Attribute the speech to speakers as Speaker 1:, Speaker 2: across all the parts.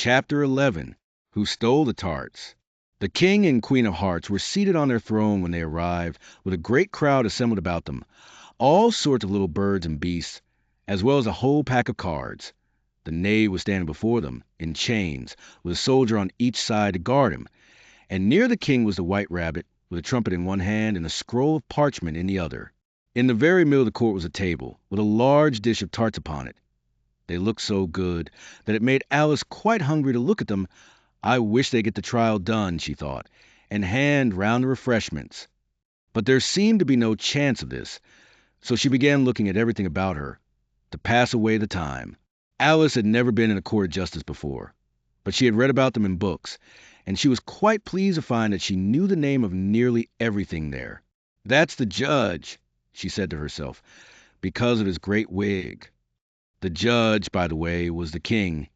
Speaker 1: Chapter 11. Who Stole the Tarts? The King and Queen of Hearts were seated on their throne when they arrived, with a great crowd assembled about them, all sorts of little birds and beasts, as well as a whole pack of cards. The knave was standing before them, in chains, with a soldier on each side to guard him, and near the king was the white rabbit, with a trumpet in one hand and a scroll of parchment in the other. In the very middle of the court was a table, with a large dish of tarts upon it. They looked so good that it made Alice quite hungry to look at them. I wish they'd get the trial done, she thought, and hand round the refreshments. But there seemed to be no chance of this, so she began looking at everything about her, to pass away the time. Alice had never been in a court of justice before, but she had read about them in books, and she was quite pleased to find that she knew the name of nearly everything there. "That's the judge," she said to herself, "because of his great wig." The judge, by the way, was the king,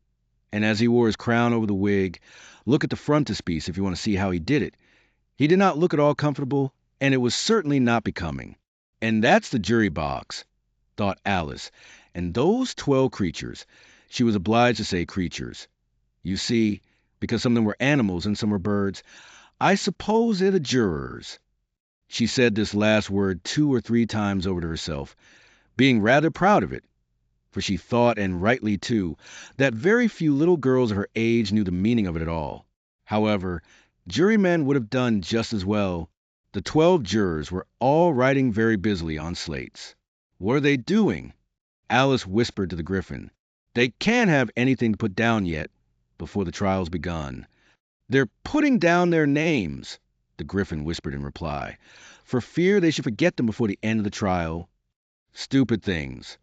Speaker 1: and as he wore his crown over the wig, look at the frontispiece if you want to see how he did it. He did not look at all comfortable, and it was certainly not becoming. "And that's the jury box," thought Alice, "and those 12 creatures," she was obliged to say creatures. You see, because some of them were animals and some were birds, "I suppose they're the jurors." She said this last word 2 or 3 times over to herself, being rather proud of it, for she thought, and rightly too, that very few little girls of her age knew the meaning of it at all. However, jurymen would have done just as well. The 12 jurors were all writing very busily on slates. "What are they doing?" Alice whispered to the Griffin. "They can't have anything to put down yet, before the trial's begun." "They're putting down their names," the Griffin whispered in reply, "for fear they should forget them before the end of the trial." "Stupid things,"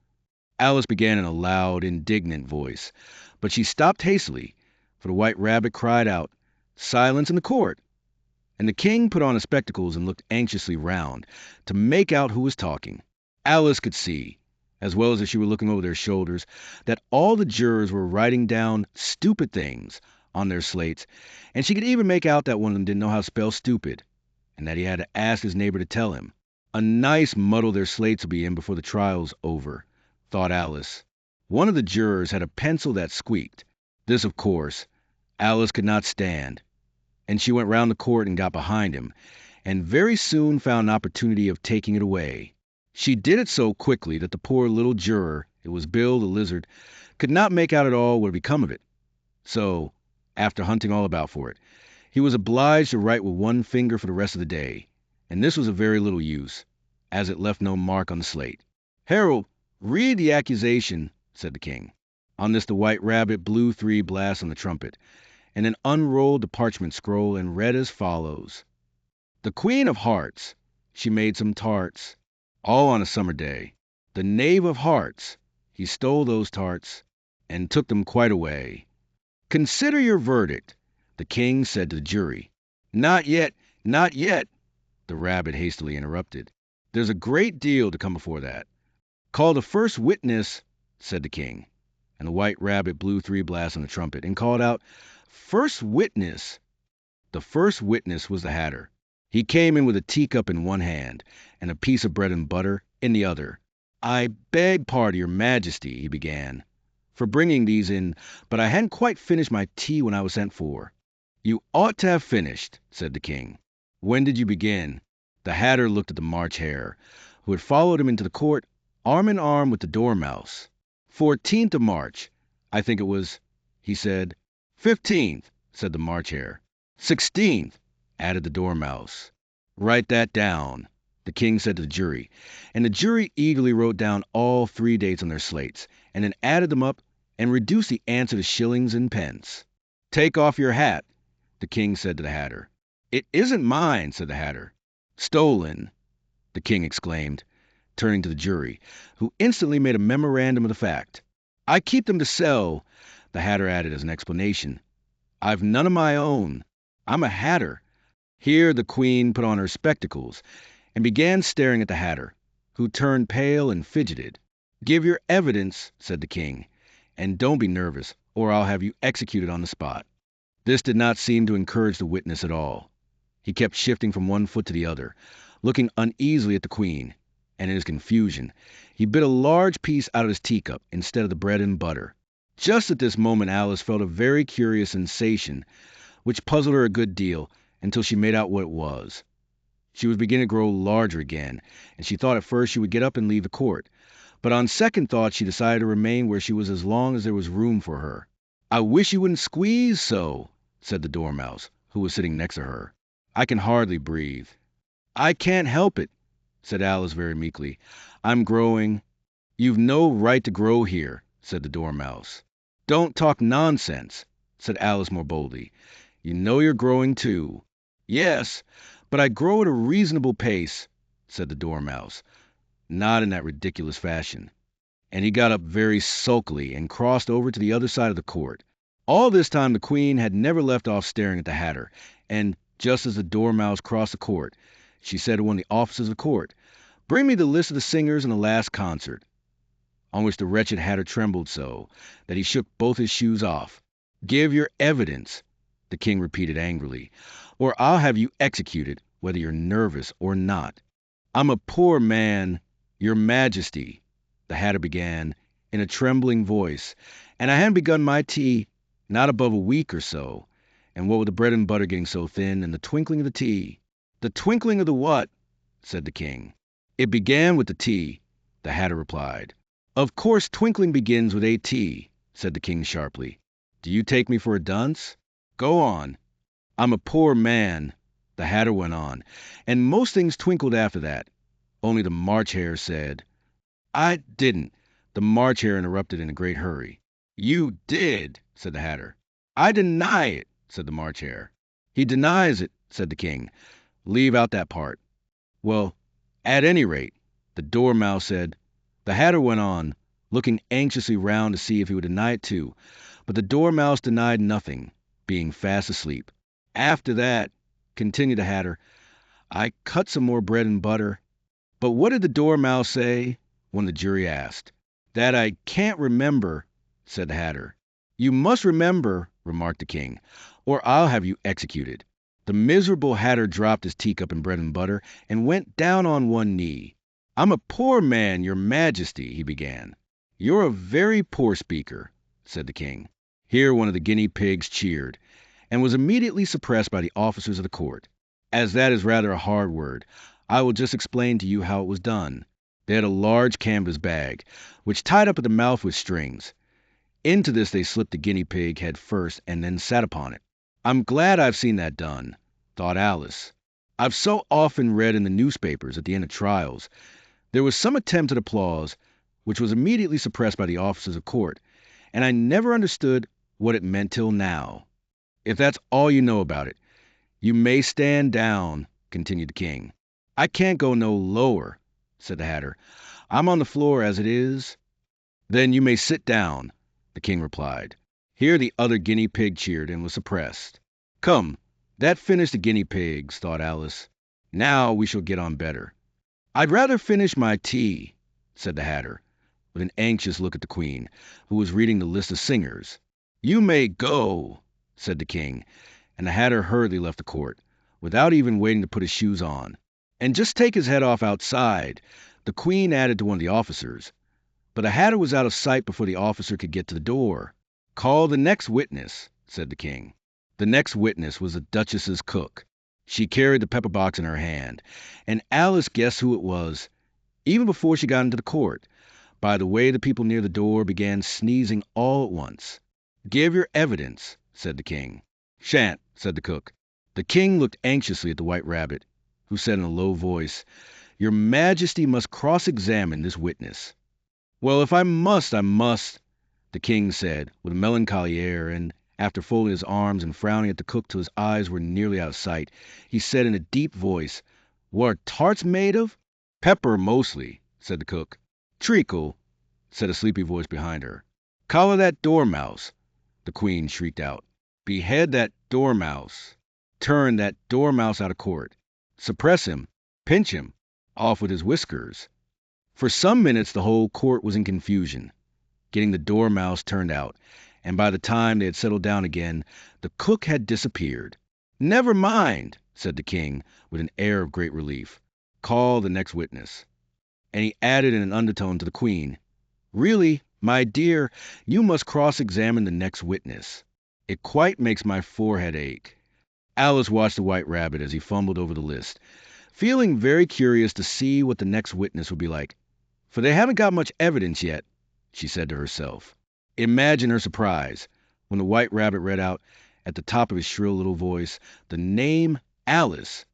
Speaker 1: Alice began in a loud, indignant voice, but she stopped hastily, for the white rabbit cried out, "Silence in the court!" And the king put on his spectacles and looked anxiously round, to make out who was talking. Alice could see, as well as if she were looking over their shoulders, that all the jurors were writing down "stupid things" on their slates, and she could even make out that one of them didn't know how to spell stupid, and that he had to ask his neighbor to tell him. A nice muddle their slates will be in before the trial's over, thought Alice. One of the jurors had a pencil that squeaked. This, of course, Alice could not stand, and she went round the court and got behind him, and very soon found an opportunity of taking it away. She did it so quickly that the poor little juror, it was Bill the lizard, could not make out at all what had become of it. So, after hunting all about for it, he was obliged to write with one finger for the rest of the day, and this was of very little use, as it left no mark on the slate. "Herald, read the accusation," said the king. On this the white rabbit blew 3 blasts on the trumpet, and then unrolled the parchment scroll and read as follows. "The Queen of Hearts, she made some tarts, all on a summer day. The Knave of Hearts, he stole those tarts, and took them quite away. Consider your verdict," the king said to the jury. "Not yet, not yet," the rabbit hastily interrupted. "There's a great deal to come before that. Call the first witness," said the king, and the white rabbit blew 3 blasts on the trumpet and called out, "First witness." The first witness was the Hatter. He came in with a teacup in one hand and a piece of bread and butter in the other. "I beg pardon, your majesty," he began, "for bringing these in, but I hadn't quite finished my tea when I was sent for." "You ought to have finished," said the king. "When did you begin?" The Hatter looked at the March Hare, who had followed him into the court, arm in arm with the Dormouse. "14th of March, I think it was," he said. "15th," said the March Hare. "16th," added the Dormouse. "Write that down," the king said to the jury, and the jury eagerly wrote down all 3 dates on their slates, and then added them up and reduced the answer to shillings and pence. "Take off your hat," the king said to the Hatter. "It isn't mine," said the Hatter. "Stolen," the king exclaimed, turning to the jury, who instantly made a memorandum of the fact. "I keep them to sell," the Hatter added as an explanation. "I've none of my own. I'm a Hatter." Here the queen put on her spectacles and began staring at the Hatter, who turned pale and fidgeted. "Give your evidence," said the king, "and don't be nervous, or I'll have you executed on the spot." This did not seem to encourage the witness at all. He kept shifting from one foot to the other, looking uneasily at the queen, and in his confusion, he bit a large piece out of his teacup instead of the bread and butter. Just at this moment, Alice felt a very curious sensation, which puzzled her a good deal until she made out what it was. She was beginning to grow larger again, and she thought at first she would get up and leave the court. But on second thought, she decided to remain where she was as long as there was room for her. "I wish you wouldn't squeeze so," said the Dormouse, who was sitting next to her. "I can hardly breathe." "I can't help it," said Alice very meekly. "I'm growing." "You've no right to grow here," said the Dormouse. "Don't talk nonsense," said Alice more boldly. "You know you're growing too." "Yes, but I grow at a reasonable pace," said the Dormouse, not in that ridiculous fashion. And he got up very sulkily and crossed over to the other side of the court. All this time the Queen had never left off staring at the Hatter, and just as the Dormouse crossed the court, she said to one of the officers of the court, "Bring me the list of the singers in the last concert," on which the wretched Hatter trembled so that he shook both his shoes off. "Give your evidence," the King repeated angrily, "or I'll have you executed, whether you're nervous or not." "I'm a poor man, Your Majesty," the Hatter began in a trembling voice, "and I hadn't begun my tea not above a week or so, and what with the bread and butter getting so thin, and the twinkling of the tea." "The twinkling of the what?" said the King. "It began with the tea," the Hatter replied. "Of course twinkling begins with A-T," said the King sharply. "Do you take me for a dunce? Go on." "I'm a poor man," the Hatter went on, "and most things twinkled after that. Only the March Hare said—" "I didn't," the March Hare interrupted in a great hurry. "You did," said the Hatter. "I deny it," said the March Hare. "He denies it," said the King. "Leave out that part." "Well, at any rate," the Dormouse said. The Hatter went on, looking anxiously round to see if he would deny it too, but the Dormouse denied nothing, being fast asleep. "After that," continued the Hatter, "I cut some more bread and butter." "But what did the Dormouse say?" one of the jury asked. "That I can't remember," said the Hatter. "You must remember," remarked the King, "or I'll have you executed." The miserable Hatter dropped his teacup and bread and butter and went down on one knee. "I'm a poor man, Your Majesty," he began. "You're a very poor speaker," said the King. Here one of the guinea pigs cheered, and was immediately suppressed by the officers of the court. As that is rather a hard word, I will just explain to you how it was done. They had a large canvas bag, which tied up at the mouth with strings. Into this they slipped the guinea pig head first and then sat upon it. "I'm glad I've seen that done," thought Alice. "I've so often read in the newspapers at the end of trials. There was some attempt at applause, which was immediately suppressed by the officers of court, and I never understood what it meant till now. If that's all you know about it, you may stand down," continued the King. "I can't go no lower," said the Hatter. "I'm on the floor as it is." "Then you may sit down," the King replied. Here the other guinea pig cheered and was suppressed. "Come, that finished the guinea pigs," thought Alice. "Now we shall get on better." "I'd rather finish my tea," said the Hatter, with an anxious look at the Queen, who was reading the list of singers. "You may go," said the King, and the Hatter hurriedly left the court, without even waiting to put his shoes on. "And just take his head off outside," the Queen added to one of the officers. But the Hatter was out of sight before the officer could get to the door. "Call the next witness," said the King. The next witness was the Duchess's cook. She carried the pepper box in her hand, and Alice guessed who it was, even before she got into the court, by the way the people near the door began sneezing all at once. "Give your evidence," said the King. "Shan't," said the cook. The King looked anxiously at the White Rabbit, who said in a low voice, "Your Majesty must cross-examine this witness." "Well, if I must, I must," the King said, with a melancholy air, and after folding his arms and frowning at the cook till his eyes were nearly out of sight, he said in a deep voice, "What are tarts made of?" "Pepper, mostly," said the cook. "Treacle," said a sleepy voice behind her. "Collar that Dormouse," the Queen shrieked out. "Behead that Dormouse. Turn that Dormouse out of court. Suppress him. Pinch him. Off with his whiskers." For some minutes the whole court was in confusion, getting the Dormouse turned out, and by the time they had settled down again, the cook had disappeared. "Never mind," said the King, with an air of great relief. "Call the next witness." And he added in an undertone to the Queen, "Really, My dear, you must cross-examine the next witness. It quite makes my forehead ache." Alice watched the White Rabbit as he fumbled over the list, feeling very curious to see what the next witness would be like. "For they haven't got much evidence yet," she said to herself. Imagine her surprise when the White Rabbit read out, at the top of his shrill little voice, the name Alice